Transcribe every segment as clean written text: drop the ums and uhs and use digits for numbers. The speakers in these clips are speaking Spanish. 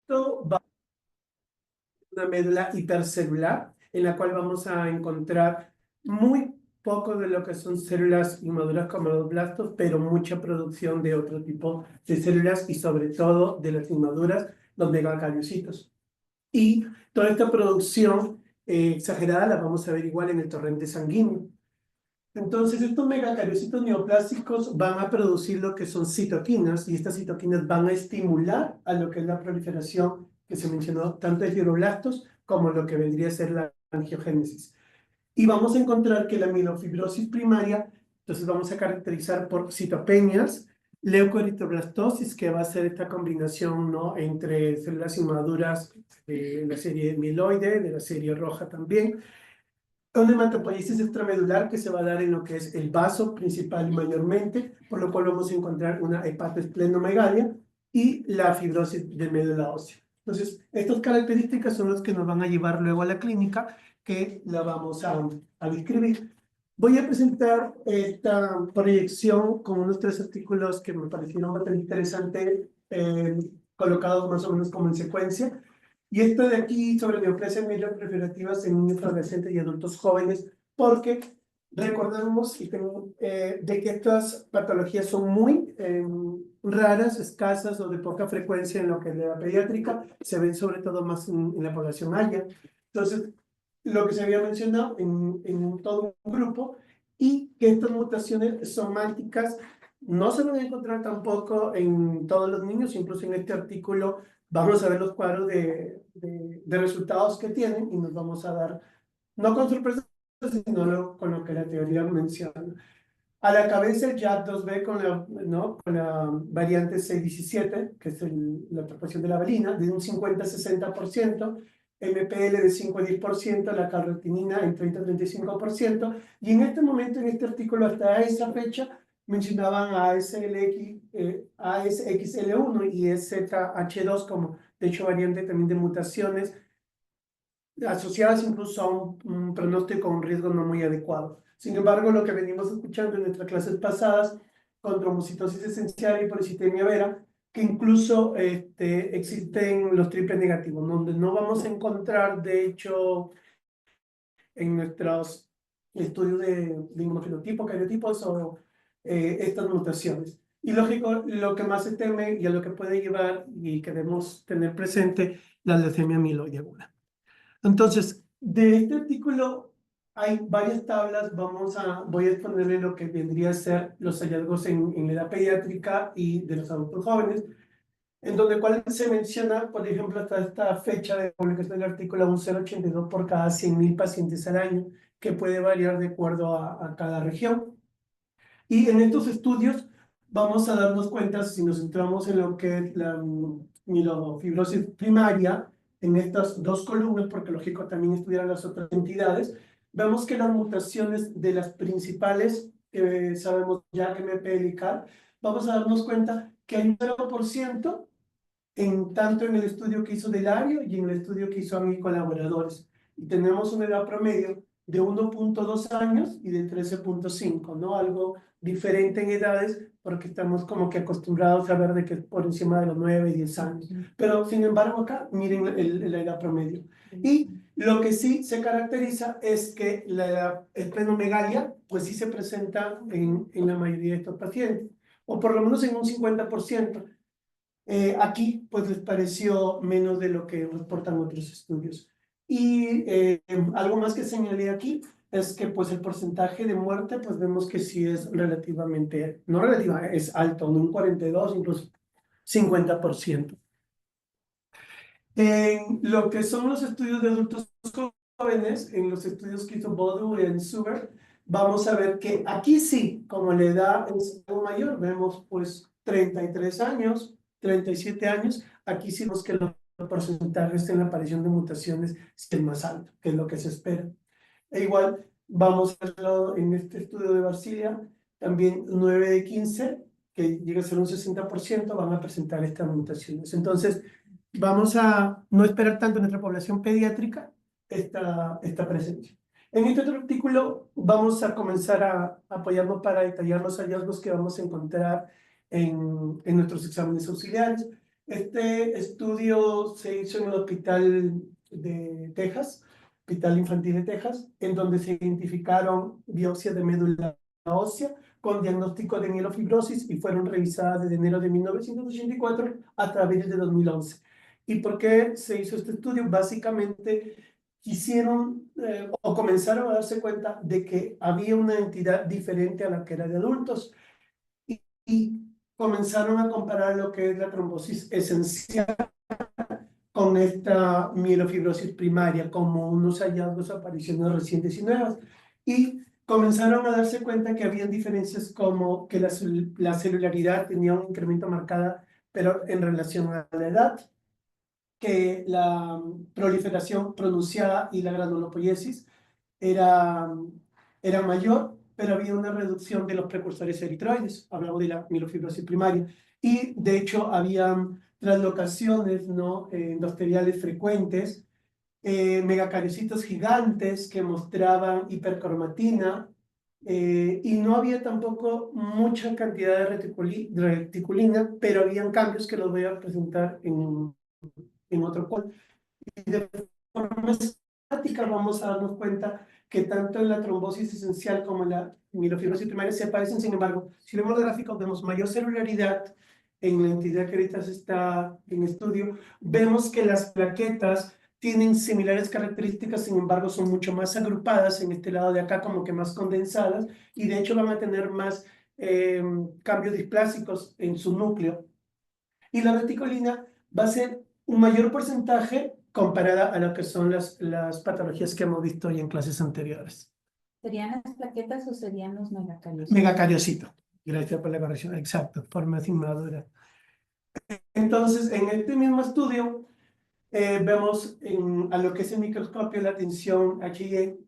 Esto va a ser una médula hipercelular en la cual vamos a encontrar muy poco de lo que son células inmaduras como los blastos, pero mucha producción de otro tipo de células y sobre todo de las inmaduras, los megacariocitos. Y toda esta producción exagerada la vamos a ver igual en el torrente sanguíneo. Entonces, estos megacariocitos neoplásticos van a producir lo que son citoquinas y estas citoquinas van a estimular a lo que es la proliferación que se mencionó tanto de fibroblastos como lo que vendría a ser la angiogénesis. Y vamos a encontrar que la mielofibrosis primaria, entonces vamos a caracterizar por citopenias, leucoeritroblastosis, que va a ser esta combinación, ¿no?, entre células inmaduras de la serie mieloide, de la serie roja también, una hematopoiesis extramedular que se va a dar en lo que es el vaso principal y mayormente, por lo cual vamos a encontrar una hepatosplenomegalia y la fibrosis de médula ósea. Entonces, estas características son las que nos van a llevar luego a la clínica, que la vamos a describir. Voy a presentar esta proyección con unos 3 artículos que me parecieron bastante interesantes, colocados más o menos como en secuencia. Y esto de aquí sobre neoplasia mieloproliferativas en niños, adolescentes y adultos jóvenes, porque recordemos de que estas patologías son muy raras, escasas o de poca frecuencia en lo que es la pediátrica, se ven sobre todo más en la población haya. Entonces, lo que se había mencionado en todo un grupo, y que estas mutaciones sománticas no se van a encontrar tampoco en todos los niños, incluso en este artículo vamos a ver los cuadros de resultados que tienen y nos vamos a dar, no con sorpresas, sino con lo que la teoría menciona. A la cabeza el JAK2B con la, ¿no?, con la variante 617, que es la proporción de la valina, de un 50-60%, MPL de 5-10%, la carretinina en 30-35%, y en este momento, en este artículo, hasta esa fecha, mencionaban a ASXL1 y SZH2 como, de hecho, variante también de mutaciones asociadas incluso a un pronóstico con un riesgo no muy adecuado. Sin embargo, lo que venimos escuchando en nuestras clases pasadas, con trombocitosis esencial y policitemia vera, que incluso existen los triples negativos, donde no vamos a encontrar, de hecho, en nuestros estudios de inmunofenotipo, cariotipos o estas mutaciones. Y lógico, lo que más se teme y a lo que puede llevar y queremos tener presente, la leucemia mieloide aguda. Entonces, de este artículo hay varias tablas, voy a exponerle lo que vendría a ser los hallazgos en la edad pediátrica y de los adultos jóvenes, en donde cual se menciona, por ejemplo, hasta esta fecha de publicación del artículo, un 0,82 por cada 100.000 pacientes al año, que puede variar de acuerdo a cada región. Y en estos estudios vamos a darnos cuenta, si nos centramos en lo que es la mielofibrosis primaria, en estas dos columnas, porque lógico también estudiar las otras entidades, vemos que las mutaciones de las principales, que sabemos ya que MPL y CAR, vamos a darnos cuenta que hay un 0% tanto en el estudio que hizo Delario y en el estudio que hizo a mis colaboradores. Y tenemos una edad promedio de 1,2 años y de 13,5, ¿no? Algo diferente en edades porque estamos como que acostumbrados a ver de que es por encima de los 9 y 10 años. Pero sin embargo acá, miren la edad promedio. Y lo que sí se caracteriza es que la esplenomegalia, pues sí se presenta en la mayoría de estos pacientes, o por lo menos en un 50%. Aquí pues les pareció menos de lo que reportan otros estudios. Y algo más que señalé aquí es que pues el porcentaje de muerte pues vemos que sí es relativamente, no relativa, es alto, un 42, incluso 50%. En lo que son los estudios de adultos jóvenes, en los estudios que hizo Bodu y Suber, vamos a ver que aquí sí, como la edad es algo mayor, vemos pues 33 años, 37 años, aquí sí vemos que los porcentajes en la aparición de mutaciones es más alto, que es lo que se espera. E igual, vamos a verlo en este estudio de Barcilia, también 9 de 15, que llega a ser un 60%, van a presentar estas mutaciones. Entonces, vamos a no esperar tanto en nuestra población pediátrica esta presencia. En este otro artículo vamos a comenzar a apoyarnos para detallar los hallazgos que vamos a encontrar en nuestros exámenes auxiliares. Este estudio se hizo en el Hospital de Texas, Hospital Infantil de Texas, en donde se identificaron biopsias de médula ósea con diagnóstico de mielofibrosis y fueron revisadas desde enero de 1984 hasta abril de 2011. ¿Y por qué se hizo este estudio? Básicamente quisieron o comenzaron a darse cuenta de que había una entidad diferente a la que era de adultos y comenzaron a comparar lo que es la trombosis esencial con esta mielofibrosis primaria como unos hallazgos, apariciones recientes y nuevas. Y comenzaron a darse cuenta que había diferencias como que la celularidad tenía un incremento marcada, pero en relación a la edad, que la proliferación pronunciada y la granulopoiesis era, era mayor, pero había una reducción de los precursores eritroides, hablamos de la mielofibrosis primaria, y de hecho había translocaciones no endoteliales frecuentes, megacariocitos gigantes que mostraban hipercromatina, y no había tampoco mucha cantidad de reticulina, pero habían cambios que los voy a presentar en otro call. Y de forma estática vamos a darnos cuenta que tanto en la trombosis esencial como en la mielofibrosis primaria se parecen. Sin embargo, si vemos los gráficos, vemos mayor celularidad en la entidad que ahorita se está en estudio. Vemos que las plaquetas tienen similares características, sin embargo, son mucho más agrupadas en este lado de acá, como que más condensadas, y de hecho van a tener más cambios displásicos en su núcleo. Y la reticulina va a ser un mayor porcentaje comparada a lo que son las patologías que hemos visto hoy en clases anteriores. ¿Serían las plaquetas o serían los megacariocitos? Megacariocito. Gracias por la corrección. Exacto, forma inmadura. Entonces, en este mismo estudio, vemos a lo que es el microscopio la tinción HIE,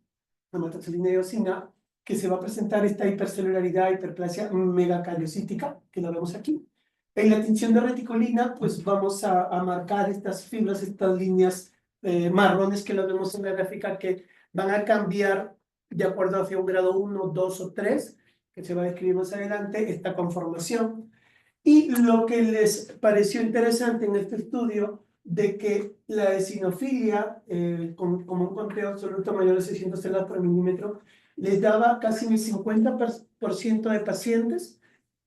hematoxilina y eosina, que se va a presentar esta hipercelularidad, hiperplasia megacariocítica, que la vemos aquí. En la tinción de reticulina, pues vamos a marcar estas fibras, estas líneas marrones que las vemos en la gráfica, que van a cambiar de acuerdo hacia un grado 1, 2 o 3, que se va a describir más adelante, esta conformación. Y lo que les pareció interesante en este estudio, de que la eosinofilia, como un conteo absoluto mayor de 600 células por milímetro, les daba casi el 50% de pacientes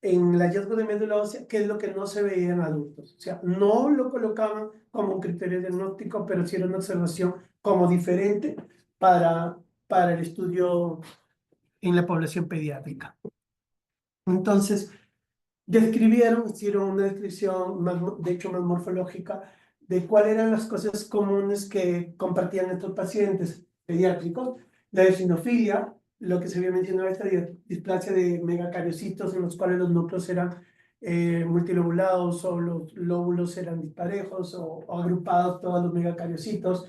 en el hallazgo de médula ósea, que es lo que no se veía en adultos. O sea, no lo colocaban como un criterio diagnóstico, pero sí era una observación como diferente para el estudio en la población pediátrica. Entonces, hicieron una descripción, de hecho más morfológica, de cuáles eran las cosas comunes que compartían estos pacientes pediátricos. La eosinofilia, lo que se había mencionado, esta displasia de megacariocitos en los cuales los núcleos eran multilobulados o los lóbulos eran disparejos o agrupados todos los megacariocitos,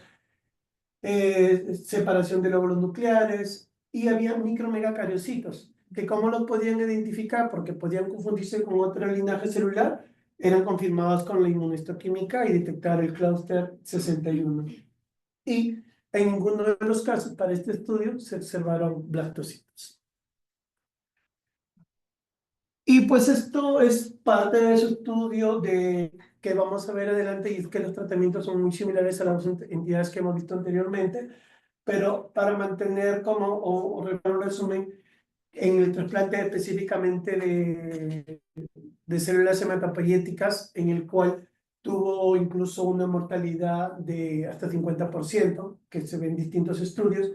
separación de lóbulos nucleares, y había micromegacariocitos, que cómo los podían identificar, porque podían confundirse con otro linaje celular, eran confirmados con la inmunohistoquímica y detectar el clúster 61. Y en ninguno de los casos para este estudio se observaron blastocitos. Y pues esto es parte de ese estudio que vamos a ver adelante, y es que los tratamientos son muy similares a las entidades que hemos visto anteriormente, pero para mantener o un resumen, en el trasplante específicamente de células hematopoyéticas, en el cual tuvo incluso una mortalidad de hasta 50%, que se ve en distintos estudios,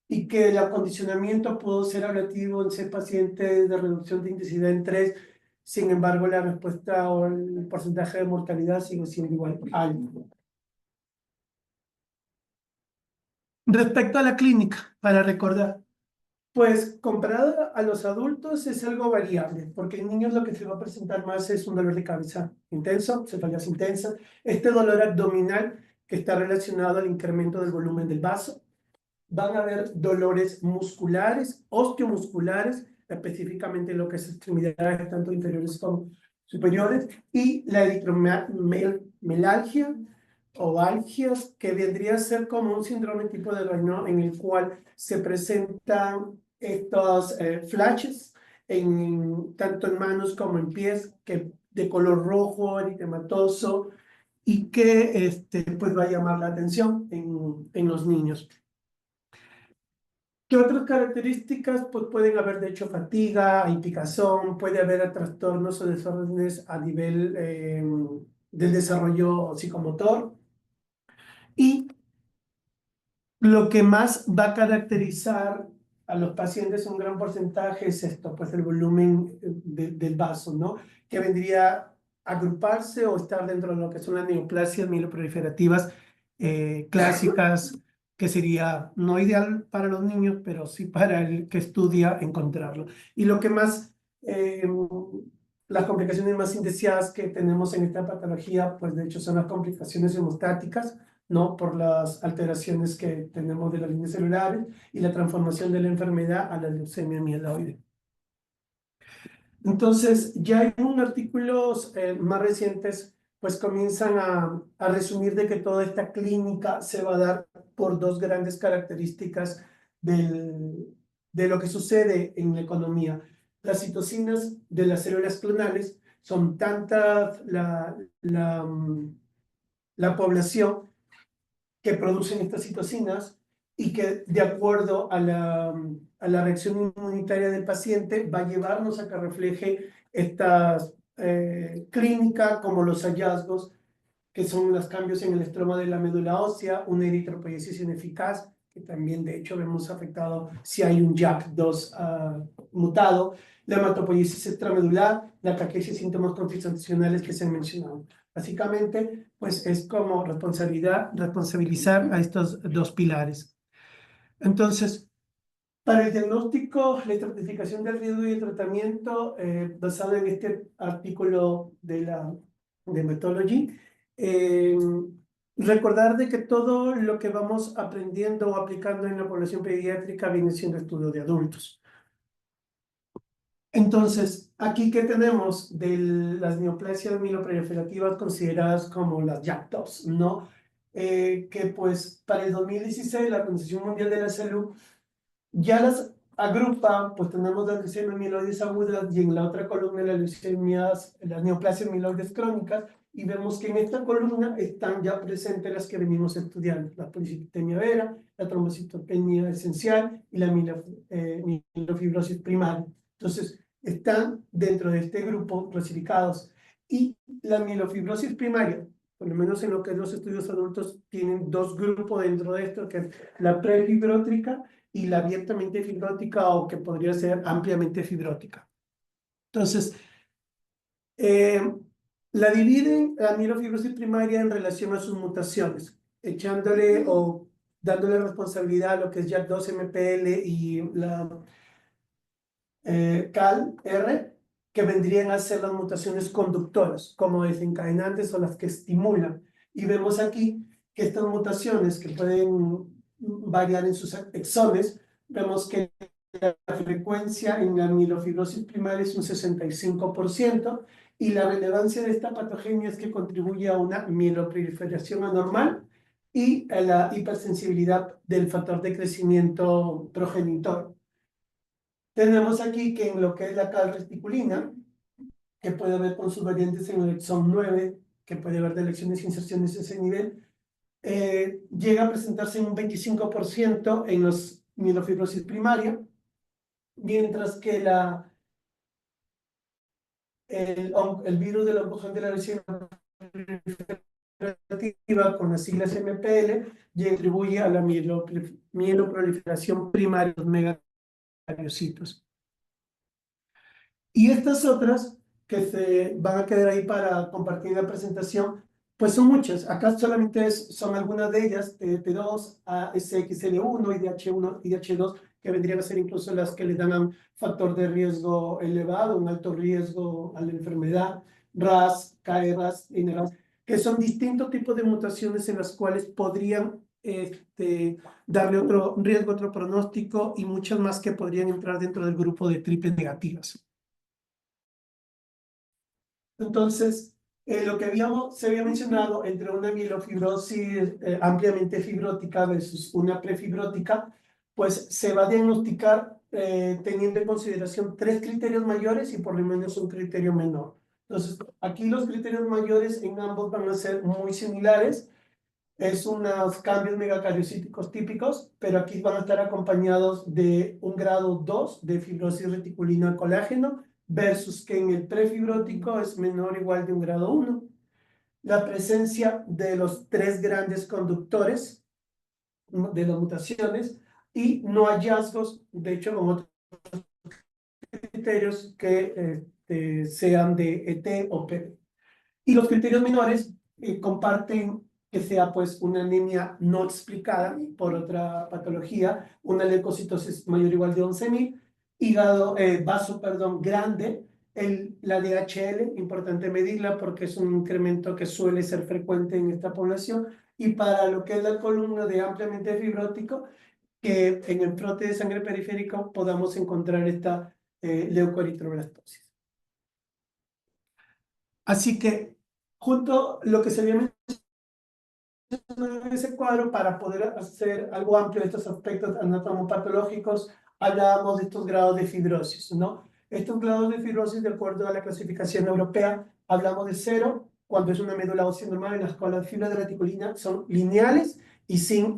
y que el acondicionamiento pudo ser relativo en ser pacientes de reducción de intensidad en 3, sin embargo la respuesta o el porcentaje de mortalidad sigue siendo igual alto. Respecto a la clínica, para recordar, pues comparado a los adultos es algo variable, porque en niños lo que se va a presentar más es un dolor de cabeza intenso, cefaleas intensa, este dolor abdominal que está relacionado al incremento del volumen del vaso. Van a haber dolores musculares, osteomusculares, específicamente lo que es extremidades tanto inferiores como superiores, y la eritromelalgia o algias, que vendría a ser como un síndrome tipo de Raynaud, en el cual se presentan estos flashes tanto en manos como en pies, que de color rojo, eritematoso, y que pues va a llamar la atención en los niños. ¿Qué otras características? Pues pueden haber, de hecho, fatiga, hay picazón, puede haber trastornos o desórdenes a nivel del desarrollo psicomotor. Y lo que más va a caracterizar a los pacientes un gran porcentaje es esto, pues el volumen del vaso, ¿no? Que vendría a agruparse o estar dentro de lo que son las neoplasias mieloproliferativas clásicas, que sería no ideal para los niños, pero sí para el que estudia encontrarlo. Y lo que más, las complicaciones más indeseadas que tenemos en esta patología, pues de hecho son las complicaciones hemostáticas, ¿no? Por las alteraciones que tenemos de las líneas celulares y la transformación de la enfermedad a la leucemia mieloide. Entonces, ya en artículos más recientes, pues comienzan a resumir de que toda esta clínica se va a dar por dos grandes características de lo que sucede en la economía. Las citocinas de las células clonales son tantas la población que producen estas citocinas y que de acuerdo a la reacción inmunitaria del paciente va a llevarnos a que refleje estas clínicas como los hallazgos, que son los cambios en el estroma de la médula ósea, una eritropoiesis ineficaz, que también de hecho vemos afectado si hay un JAK2 mutado, la hematopoiesis extramedular, la caquesis, síntomas constitucionales que se han mencionado. Básicamente, pues es como responsabilizar a estos dos pilares. Entonces, para el diagnóstico, la estratificación del riesgo y el tratamiento, basado en este artículo de Methodology, recordar de que todo lo que vamos aprendiendo o aplicando en la población pediátrica viene siendo estudio de adultos. Entonces, aquí que tenemos de las neoplasias mieloproliferativas consideradas como las JAK2, ¿no? Que pues para el 2016 la Organización Mundial de la Salud ya las agrupa, pues tenemos las leucemias mieloides agudas y en la otra columna las neoplasias mieloides crónicas, y vemos que en esta columna están ya presentes las que venimos estudiando, la policitemia vera, la trombocitopenia esencial y la mielofibrosis primaria. Entonces, están dentro de este grupo clasificados. Y la mielofibrosis primaria, por lo menos en lo que es los estudios adultos, tienen dos grupos dentro de esto, que es la prefibrótica y la abiertamente fibrótica, o que podría ser ampliamente fibrótica. Entonces, la dividen la mielofibrosis primaria en relación a sus mutaciones, echándole o dándole responsabilidad a lo que es JAK2-MPL y la CAL-R, que vendrían a ser las mutaciones conductoras, como desencadenantes o las que estimulan. Y vemos aquí que estas mutaciones, que pueden variar en sus exones, vemos que la frecuencia en la mielofibrosis primaria es un 65%, y la relevancia de esta patogenia es que contribuye a una mieloproliferación anormal y a la hipersensibilidad del factor de crecimiento progenitor. Tenemos aquí que en lo que es la calreticulina, que puede haber con sus variantes en el exón 9, que puede haber deleciones e inserciones a ese nivel, llega a presentarse en un 25% en los mielofibrosis primaria, mientras que el virus del oncogén de la leucemia proliferativa, con las siglas MPL, contribuye a la mieloproliferación primaria de los megacariocitos. Y estas otras que se van a quedar ahí para compartir la presentación, pues son muchas. Acá solamente son algunas de ellas, TT2, SXL1, IDH1, IDH2, que vendrían a ser incluso las que le dan un factor de riesgo elevado, un alto riesgo a la enfermedad, RAS, KRAS, NRAS, que son distintos tipos de mutaciones en las cuales podrían darle otro riesgo, otro pronóstico, y muchas más que podrían entrar dentro del grupo de triples negativas. Entonces, lo que se había mencionado entre una mielofibrosis ampliamente fibrótica versus una prefibrótica, pues se va a diagnosticar teniendo en consideración 3 criterios mayores y por lo menos un criterio menor. Entonces, aquí los criterios mayores en ambos van a ser muy similares. Es unos cambios megacariocíticos típicos, pero aquí van a estar acompañados de un grado 2 de fibrosis reticulina colágeno, versus que en el prefibrótico es menor o igual de un grado 1. La presencia de los 3 grandes conductores de las mutaciones y no hallazgos, de hecho, con otros criterios que sean de ET o PB. Y los criterios menores comparten que sea pues una anemia no explicada por otra patología, una leucocitosis mayor o igual de 11.000, hígado, vaso, perdón, grande, la DHL, importante medirla porque es un incremento que suele ser frecuente en esta población, y para lo que es la columna de ampliamente fibrótico, que en el frote de sangre periférico podamos encontrar esta leucoeritroblastosis. Así que, junto lo que se había en ese cuadro, para poder hacer algo amplio de estos aspectos anatomopatológicos, hablábamos de estos grados de fibrosis, ¿no? Estos grados de fibrosis, de acuerdo a la clasificación europea, hablamos de 0, cuando es una médula ósea normal, en las cuales las fibras de reticulina son lineales y sin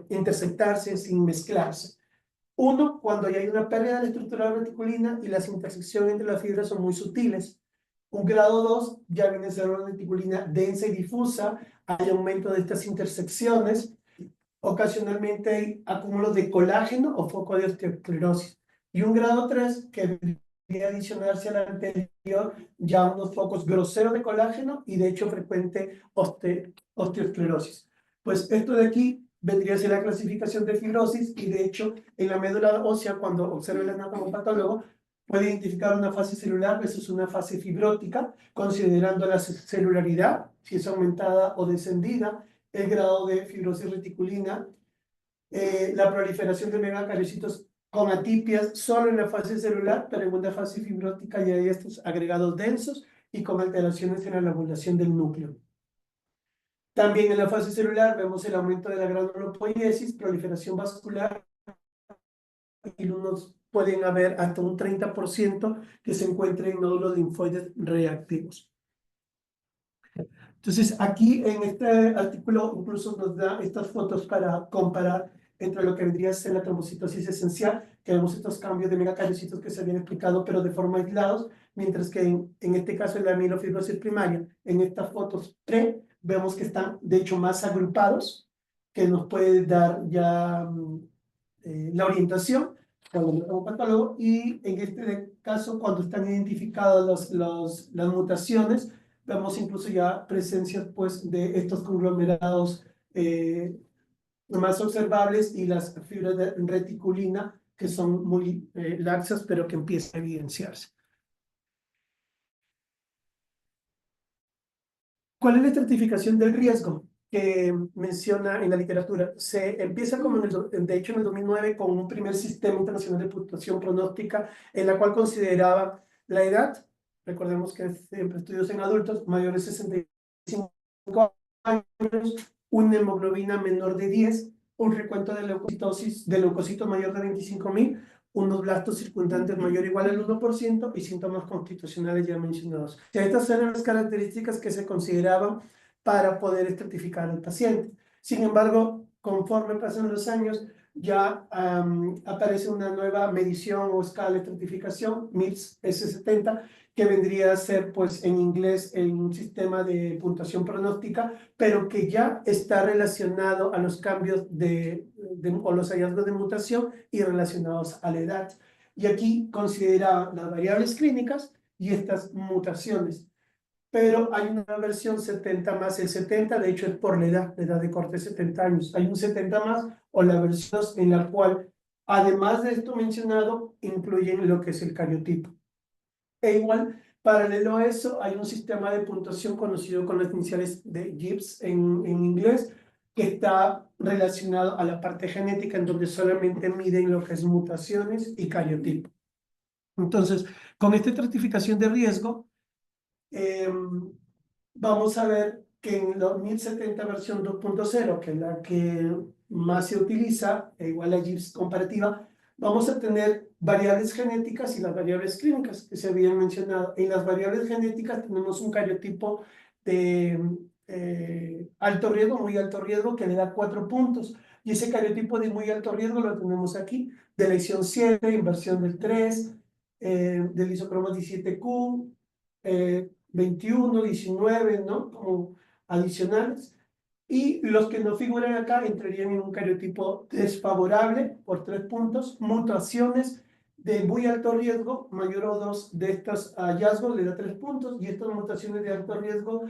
intersectarse, sin mezclarse. 1, cuando ya hay una pérdida de la estructura de la reticulina y las intersecciones entre las fibras son muy sutiles. Un grado 2 ya viene a ser una reticulina densa y difusa, hay aumento de estas intersecciones, ocasionalmente hay acúmulos de colágeno o foco de osteosclerosis. Y un grado 3, que debería adicionarse al anterior, ya unos focos groseros de colágeno y de hecho frecuente osteosclerosis. Pues esto de aquí vendría a ser la clasificación de fibrosis, y de hecho en la médula ósea, cuando observa el anatomopatólogo, puede identificar una fase celular versus una fase fibrótica, considerando la celularidad, si es aumentada o descendida, el grado de fibrosis reticulina, la proliferación de megacariocitos con atipias solo en la fase celular, pero en una fase fibrótica ya hay estos agregados densos y con alteraciones en la lobulación del núcleo. También en la fase celular vemos el aumento de la granulopoiesis, proliferación vascular, y unos pueden haber hasta un 30% que se encuentren en nódulos linfoides reactivos. Entonces, aquí en este artículo incluso nos da estas fotos para comparar entre lo que vendría a ser la trombocitosis esencial, que vemos estos cambios de megacariocitos que se habían explicado, pero de forma aislados, mientras que en este caso en la mielofibrosis primaria, en estas fotos pre, vemos que están de hecho más agrupados, que nos puede dar ya la orientación cuando lo como patólogo, y en este caso cuando están identificadas las mutaciones, vemos incluso ya presencias pues de estos conglomerados más observables, y las fibras de reticulina que son muy laxas pero que empiezan a evidenciarse. ¿Cuál es la estratificación del riesgo que menciona en la literatura? Se empieza como de hecho en el 2009 con un primer sistema internacional de puntuación pronóstica en la cual consideraba la edad, recordemos que es siempre estudios en adultos mayores de 65 años, una hemoglobina menor de 10, un recuento de leucocitosis, de leucocitos mayor de 25.000, unos blastos circundantes mayor o igual al 1% y síntomas constitucionales ya mencionados. O sea, estas eran las características que se consideraban para poder estratificar al paciente. Sin embargo, conforme pasan los años, ya aparece una nueva medición o escala de estratificación, MIPS S70, que vendría a ser, pues, en inglés, un sistema de puntuación pronóstica, pero que ya está relacionado a los cambios o los hallazgos de mutación y relacionados a la edad. Y aquí considera las variables clínicas y estas mutaciones. Pero hay una versión 70 más, el 70 de hecho es por la edad de corte 70 años. Hay un 70 más o la versión en la cual, además de esto mencionado, incluyen lo que es el cariotipo. E igual, paralelo a eso, hay un sistema de puntuación conocido con las iniciales de GIPS en inglés, que está relacionado a la parte genética, en donde solamente miden lo que es mutaciones y cariotipo. Entonces, con esta estratificación de riesgo, vamos a ver que en la 1070 versión 2.0, que es la que más se utiliza, igual a GIPS comparativa, vamos a tener variables genéticas y las variables clínicas que se habían mencionado. En las variables genéticas tenemos un cariotipo de alto riesgo, muy alto riesgo, que le da 4 puntos. Y ese cariotipo de muy alto riesgo lo tenemos aquí, de lesión 7, inversión del 3, del isocromo 17Q, 21, 19, ¿no? Como adicionales. Y los que no figuran acá entrarían en un cariotipo desfavorable por 3 puntos, mutaciones de muy alto riesgo, mayor o 2 de estos hallazgos le da 3 puntos, y estas mutaciones de alto riesgo,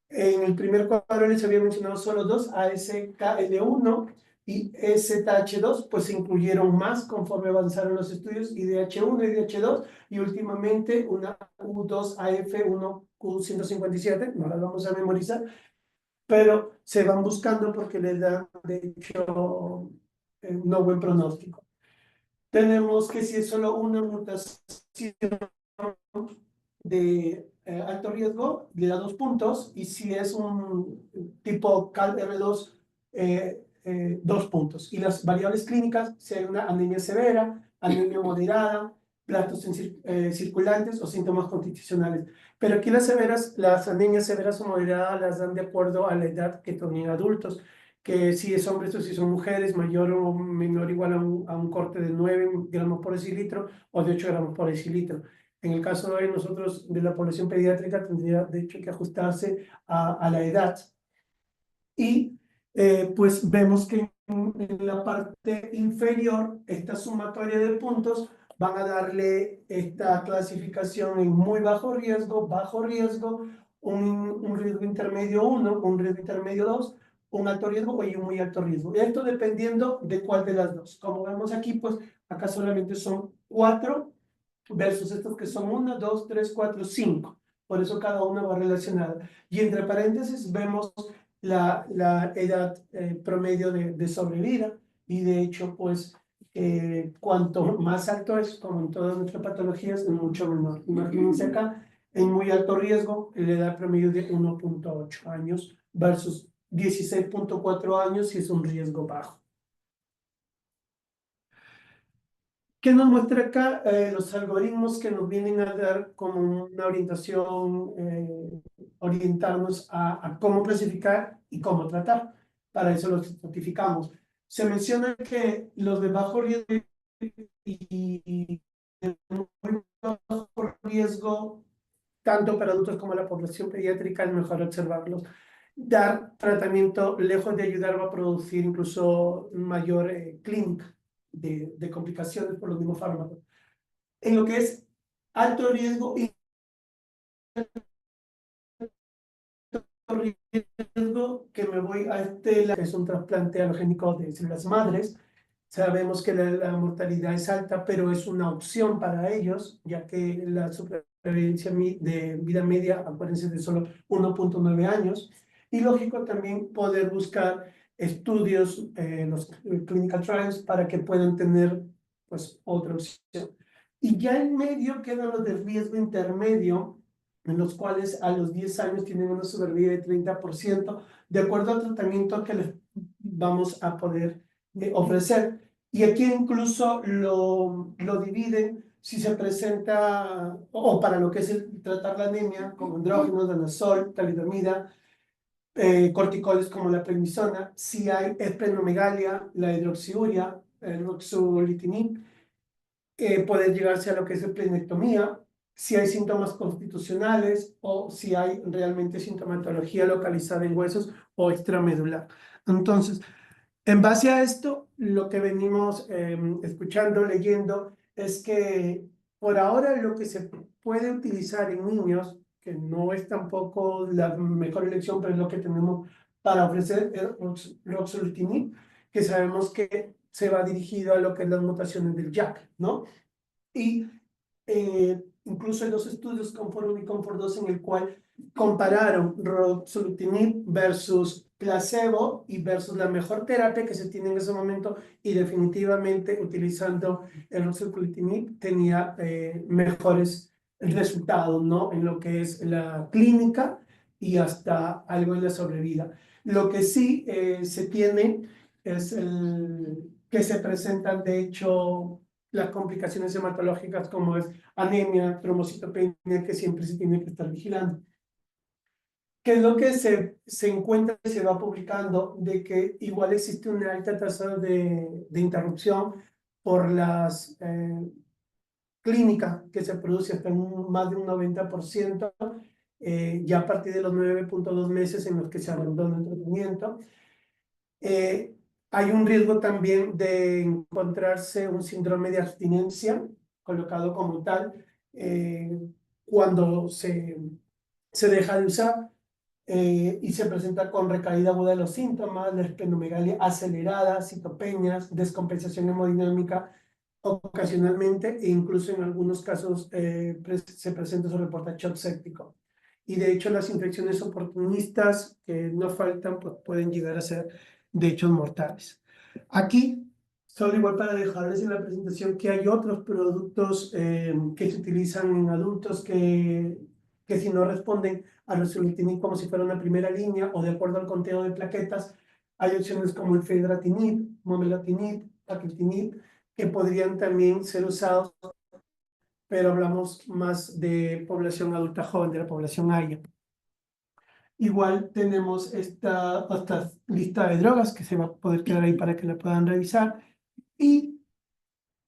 en el primer cuadro les había mencionado solo 2, ASKL1 y STH2, pues se incluyeron más conforme avanzaron los estudios, IDH1 y IDH2, y últimamente una U2AF1Q157, no la vamos a memorizar, pero se van buscando porque les dan, de hecho, no buen pronóstico. Tenemos que si es solo una mutación de alto riesgo, le da 2 puntos, y si es un tipo CALR2, 2 puntos. Y las variables clínicas, si hay una anemia severa, anemia moderada, platos circulantes o síntomas constitucionales. Pero aquí las anemias severas o moderadas las dan de acuerdo a la edad que tienen adultos, que si es hombres o si son mujeres, mayor o menor igual a un corte de 9 gramos por decilitro o de 8 gramos por decilitro. En el caso de nosotros, de la población pediátrica, tendría de hecho que ajustarse a la edad. Y pues vemos que en la parte inferior, esta sumatoria de puntos van a darle esta clasificación en muy bajo riesgo, un riesgo intermedio 1, un riesgo intermedio 2, un alto riesgo y un muy alto riesgo. Esto dependiendo de cuál de las dos. Como vemos aquí, pues acá solamente son 4 versus estos que son 1, 2, 3, 4, 5. Por eso cada una va relacionada. Y entre paréntesis vemos la edad promedio de sobrevida, y de hecho, pues, cuanto más alto es, como en todas nuestras patologías, es mucho menor. Imagínense acá, en muy alto riesgo, la edad promedio de 1.8 años versus 16.4 años si es un riesgo bajo. ¿Qué nos muestra acá? Los algoritmos que nos vienen a dar como una orientación, orientarnos a cómo clasificar y cómo tratar. Para eso los notificamos. Se menciona que los de bajo riesgo y de muy bajo riesgo, tanto para adultos como la población pediátrica, es mejor observarlos. Dar tratamiento, lejos de ayudar, va a producir incluso mayor clínica de complicaciones por los mismos fármacos. En lo que es alto riesgo y riesgo, que me voy a que es un trasplante alogénico de células madres. Sabemos que la mortalidad es alta, pero es una opción para ellos, ya que la supervivencia de vida media, acuérdense, de solo 1.9 años. Y lógico también poder buscar estudios, los clinical trials, para que puedan tener pues otra opción. Y ya en medio quedan los de riesgo intermedio, en los cuales a los 10 años tienen una sobrevida de 30%, de acuerdo al tratamiento que les vamos a poder ofrecer. Y aquí incluso lo dividen si se presenta, o para lo que es tratar la anemia, como andrógenos, danazol, talidomida, corticoides como la prednisona, si hay esplenomegalia, la hidroxiuria, el ruxolitinib, poder llegarse a lo que es esplenectomía, si hay síntomas constitucionales o si hay realmente sintomatología localizada en huesos o extramedular. Entonces, en base a esto, lo que venimos escuchando, leyendo, es que por ahora lo que se puede utilizar en niños, que no es tampoco la mejor elección, pero es lo que tenemos para ofrecer, es ruxolitinib, que sabemos que se va dirigido a lo que es las mutaciones del JAK, ¿no? Y incluso hay dos estudios, COMFORT 1 y COMFORT 2, en el cual compararon ruxolitinib versus placebo y versus la mejor terapia que se tiene en ese momento, y definitivamente utilizando el ruxolitinib tenía mejores resultados, ¿no? En lo que es la clínica y hasta algo en la sobrevida. Lo que sí se tiene es que se presentan, de hecho, las complicaciones hematológicas como es anemia, trombocitopenia, que siempre se tiene que estar vigilando. ¿Qué es lo que se encuentra y se va publicando? De que igual existe una alta tasa de interrupción por las clínicas que se produce hasta más de un 90%, ya a partir de los 9.2 meses en los que se abandona el tratamiento. Hay un riesgo también de encontrarse un síndrome de abstinencia, colocado como tal, cuando se deja de usar y se presenta con recaída aguda de los síntomas, la esplenomegalia acelerada, citopenias, descompensación hemodinámica ocasionalmente e incluso en algunos casos se presenta su reporta shock séptico. Y de hecho las infecciones oportunistas que no faltan pues pueden llegar a ser de hechos mortales. Aquí, solo igual para dejarles en la presentación que hay otros productos que se utilizan en adultos que si no responden a ruxolitinib como si fuera una primera línea o de acuerdo al conteo de plaquetas, hay opciones como el fedratinib, momelotinib, pacritinib, que podrían también ser usados, pero hablamos más de población adulta joven, de la población AYA. Igual tenemos esta lista de drogas que se va a poder quedar ahí para que la puedan revisar. Y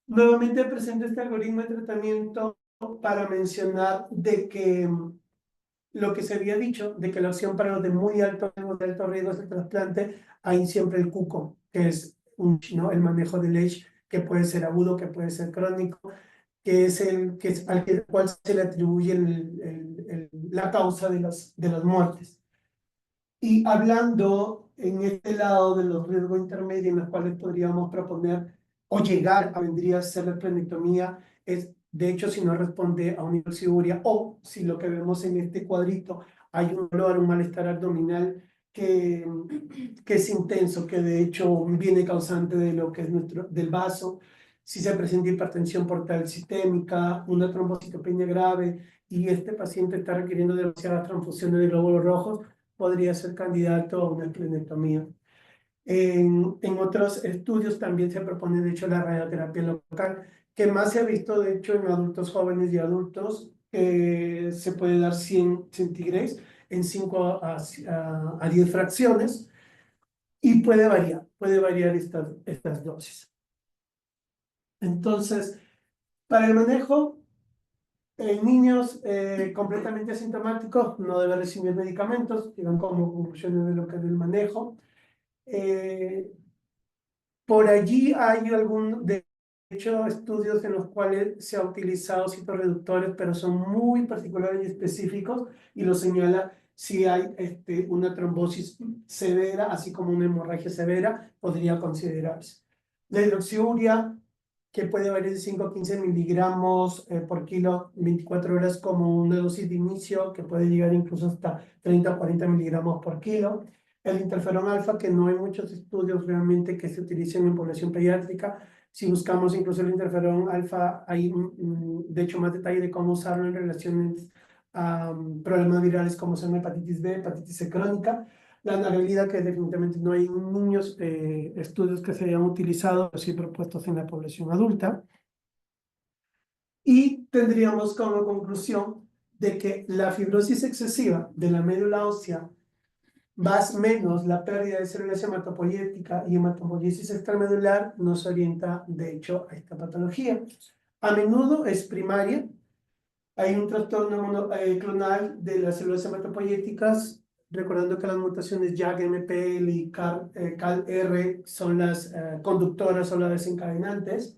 nuevamente presento este algoritmo de tratamiento para mencionar de que lo que se había dicho, de que la opción para los de muy alto riesgo es el trasplante, hay siempre el cuco, que es ¿no? el manejo del ESH, que puede ser agudo, que puede ser crónico, que es al cual se le atribuye la causa de las muertes. Y hablando en este lado de los riesgos intermedios en los cuales podríamos proponer o llegar a vendría a ser la esplenectomía, es de hecho si no responde a una hidroxiuria o si lo que vemos en este cuadrito hay un dolor, un malestar abdominal que es intenso, que de hecho viene causante de lo que es del vaso, si se presenta hipertensión portal sistémica, una trombocitopenia grave y este paciente está requiriendo demasiadas transfusiones de glóbulos rojos, podría ser candidato a una esplenectomía. En otros estudios también se propone, de hecho, la radioterapia local, que más se ha visto, de hecho, en adultos jóvenes y adultos, se puede dar 100 centígrados en 5 a 10 fracciones y puede variar estas dosis. Entonces, para el manejo, en niños completamente asintomáticos no debe recibir medicamentos, digan como conclusiones de lo que es el manejo. Por allí hay de hecho estudios en los cuales se ha utilizado citorreductores, pero son muy particulares y específicos y lo señala si hay una trombosis severa, así como una hemorragia severa, podría considerarse. La hidroxiuria, que puede variar de 5 a 15 miligramos por kilo 24 horas como una dosis de inicio, que puede llegar incluso hasta 30 o 40 miligramos por kilo. El interferón alfa, que no hay muchos estudios realmente que se utilicen en población pediátrica. Si buscamos incluso el interferón alfa, hay de hecho más detalle de cómo usarlo en relaciones a problemas virales como son hepatitis B, hepatitis C crónica. La anagrelida, que definitivamente no hay en niños estudios que se hayan utilizado, pero sí propuestos en la población adulta. Y tendríamos como conclusión de que la fibrosis excesiva de la médula ósea más menos la pérdida de células hematopoyética y hematopoiesis extramedular nos orienta, de hecho, a esta patología. A menudo es primaria. Hay un trastorno clonal de las células hematopoyéticas, recordando que las mutaciones YAG, MPL y CAL-R son las conductoras o las desencadenantes,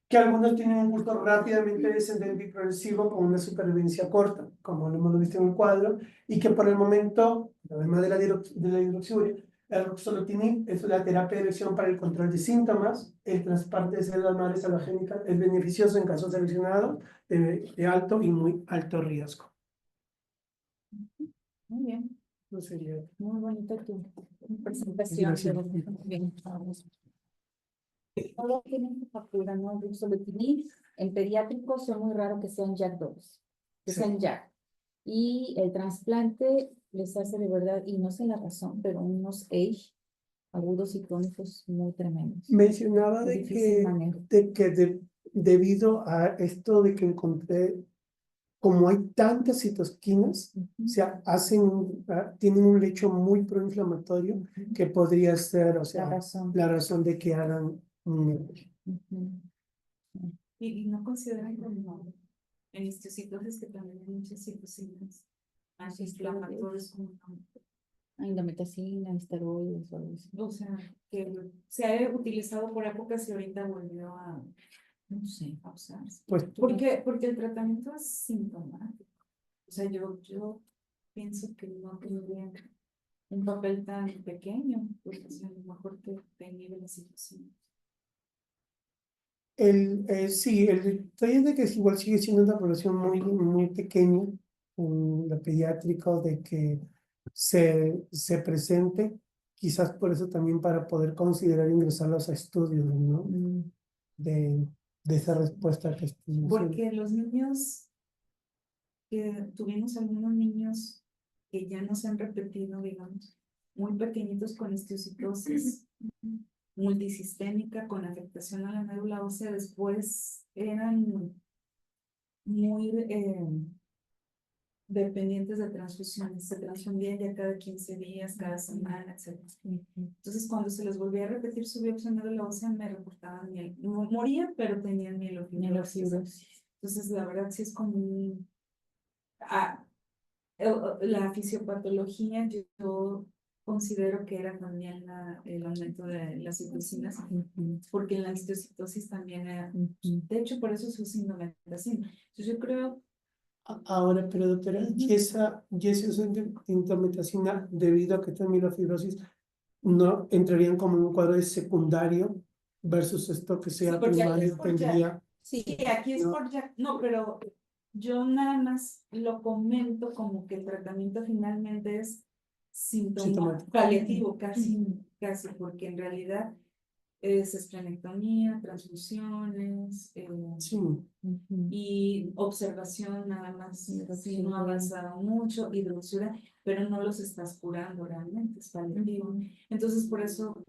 que algunos tienen un curso rápidamente descendente y progresivo con una supervivencia corta, como lo hemos visto en el cuadro, y que por el momento, además de la hidroxiuria, el ruxolitinib es la terapia de elección para el control de síntomas. El trasplante de células madres halogénicas es beneficioso en casos seleccionados de alto y muy alto riesgo. Muy bien. No sería. Muy bonita tu presentación. Muy bien. Todos tienen su factura, ¿no? Ruxolitinib en pediátricos son muy raro que sean JAK2, que sean JAK. Y el trasplante les hace de verdad, y no sé la razón, pero unos age agudos y crónicos muy tremendos. Mencionaba de Difícil que, manejo. debido a esto de que encontré, como hay tantas citoquinas, o sea, tienen un lecho muy proinflamatorio que podría ser, o La sea, razón. la razón de que hagan un nervio. Y no consideran como en histiocytosis que también hay muchas citocinas antiinflamatorias como Indometacina, esteroides o algo así. o sea, que se ha utilizado por épocas y ahorita volvió No sé. a usarse. Pues Porque el tratamiento es sintomático. O sea, yo pienso que no tendría un papel tan pequeño, pues a lo mejor que te inhibe la situación. sí, el detalle de que igual sigue siendo una población muy pequeña en lo pediátrico, de que se presente, quizás por eso también para poder considerar ingresarlos a estudios, ¿no? De esa respuesta que estoy diciendo. Porque los niños, que tuvimos algunos niños que ya no se han repetido, digamos, muy pequeñitos con histiocytosis multisistémica, con afectación a la médula ósea, después eran muy dependientes de transfusiones, se transfundían ya cada 15 días, cada semana, etc. Entonces, cuando se les volvía a repetir su biopsia de médula ósea, me reportaban morían, pero tenían mielofibrosis. Entonces, la verdad sí es como la fisiopatología, yo considero que era también el aumento de las citocinas, porque en la histocitosis también era, de hecho, por eso se usa indometacina. Entonces, yo creo. Ahora, pero doctora, y esa uso de indometacina debido a que está en mielofibrosis, ¿no entrarían como en un cuadro de secundario versus esto que sea porque aquí primario? es por Tendría. Sí, aquí es No. por ya. No, pero yo nada más lo comento como que el tratamiento finalmente es Sintomático. paliativo, casi, porque en realidad es esplenectomía, transfusiones, Sí. y observación nada más. Sí, no ha avanzado mucho, hidroxura, pero no los estás curando realmente, es paliativo. Entonces, por eso,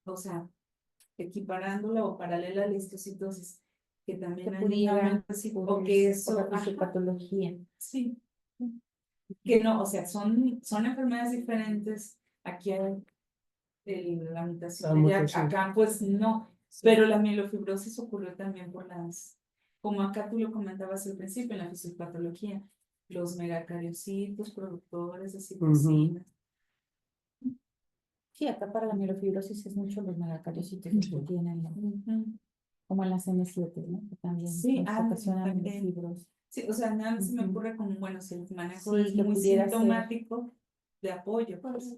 o sea, equiparándola o paralela a la histocitosis, que también Que hay un pudiera aumento así, o que eso, por la fisiopatología. sí, que no, o sea, son enfermedades diferentes. Aquí hay la mutación, acá pues no, pero la mielofibrosis ocurrió también por como acá tú lo comentabas al principio, en la fisiopatología, los megacariocitos, productores de citocinas. Sí, acá para la mielofibrosis es mucho los megacariocitos los que tienen, como en las M7, ¿no? Que también Sí, ocasionan también. mielofibrosis. Sí, o sea, nada más se me ocurre como, bueno, si el manejo Sí, es que muy pudiera sintomático, de apoyo, pues.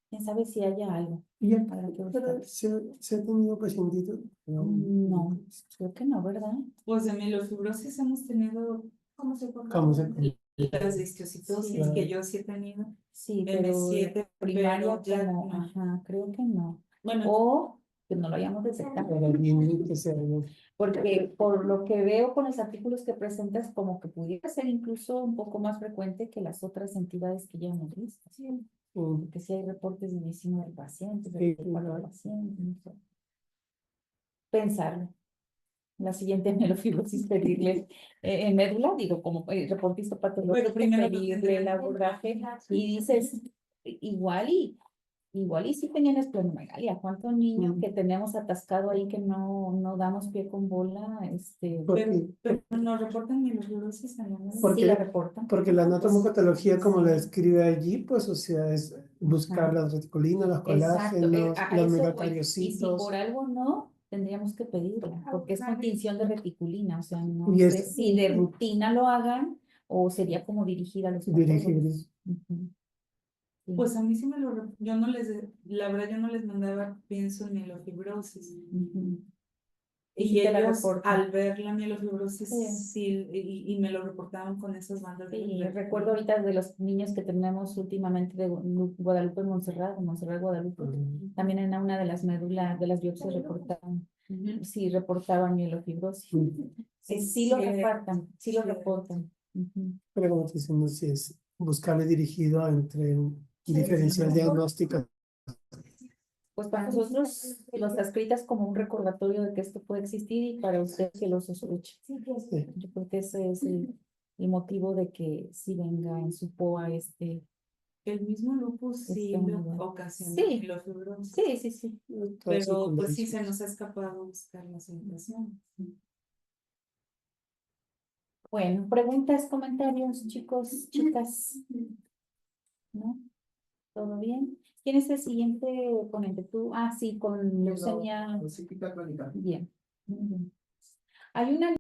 ¿Quién sabe si haya algo? Y Habrá que buscar. se ha tenido pacientitos. No, creo que no, ¿verdad? Pues de mielofibrosis hemos tenido, ¿cómo se ¿Cómo se llama? las de histocitosis Sí. que yo sí he tenido, Sí, pero M7, primaria pero ya como, no. ajá, creo que no. Bueno, O que no lo hayamos detectado. Pero bien que sea. Porque por lo que veo con los artículos que presentas, como que pudiera ser incluso un poco más frecuente que las otras entidades que ya hemos visto. Porque si hay reportes de 19 pacientes, de 24 pacientes, no sé. Pensarlo. La siguiente mielofibrosis, pedirle en médula, digo, como reportista patológico, primero pedirle el abordaje y dices, igual y sí tenían esplenomegalia. ¿Cuántos niños que tenemos atascado ahí que no damos pie con bola? pero no reportan mielofibrosis en la médula. Porque, Sí la reportan. porque la anatomopatología, como la describe allí, pues, o sea, es buscar las reticulinas, los colágenos, los Y si megacariocitos. por algo no, tendríamos que pedirla, porque es contención de reticulina, o sea, no Y sé si de rutina lo hagan o sería como dirigir a los patólogos. Pues a mí sí yo no la verdad yo no les mandaba, pienso en mielofibrosis. Y te la ellos, reportan. al ver la mielofibrosis, sí, y me lo reportaban con esas bandas de recuerdo ahorita de los niños que tenemos últimamente de Guadalupe, Montserrat, Guadalupe, también en una de las médulas, de las biopsias reportaban, sí reportaban mielofibrosis. Sí lo reportan, sí lo reportan. Pero como te diciendo, si es buscarle dirigido entre un diferencial diagnóstico Pues para nosotros los escritas como un recordatorio de que esto puede existir y para usted que lo sospeche. Yo creo que ese es el motivo de que sí venga en su POA El mismo lupus sí Está muy lo bueno. ocasiona Sí. mielofibrosis. Sí. Pero pues sí se nos ha escapado buscar las indicaciones. Bueno, preguntas, comentarios, chicos, chicas, ¿no? ¿Todo bien? ¿Quién es el siguiente ponente? Tú, sí, con leucemia. Bien. Muy bien. Hay una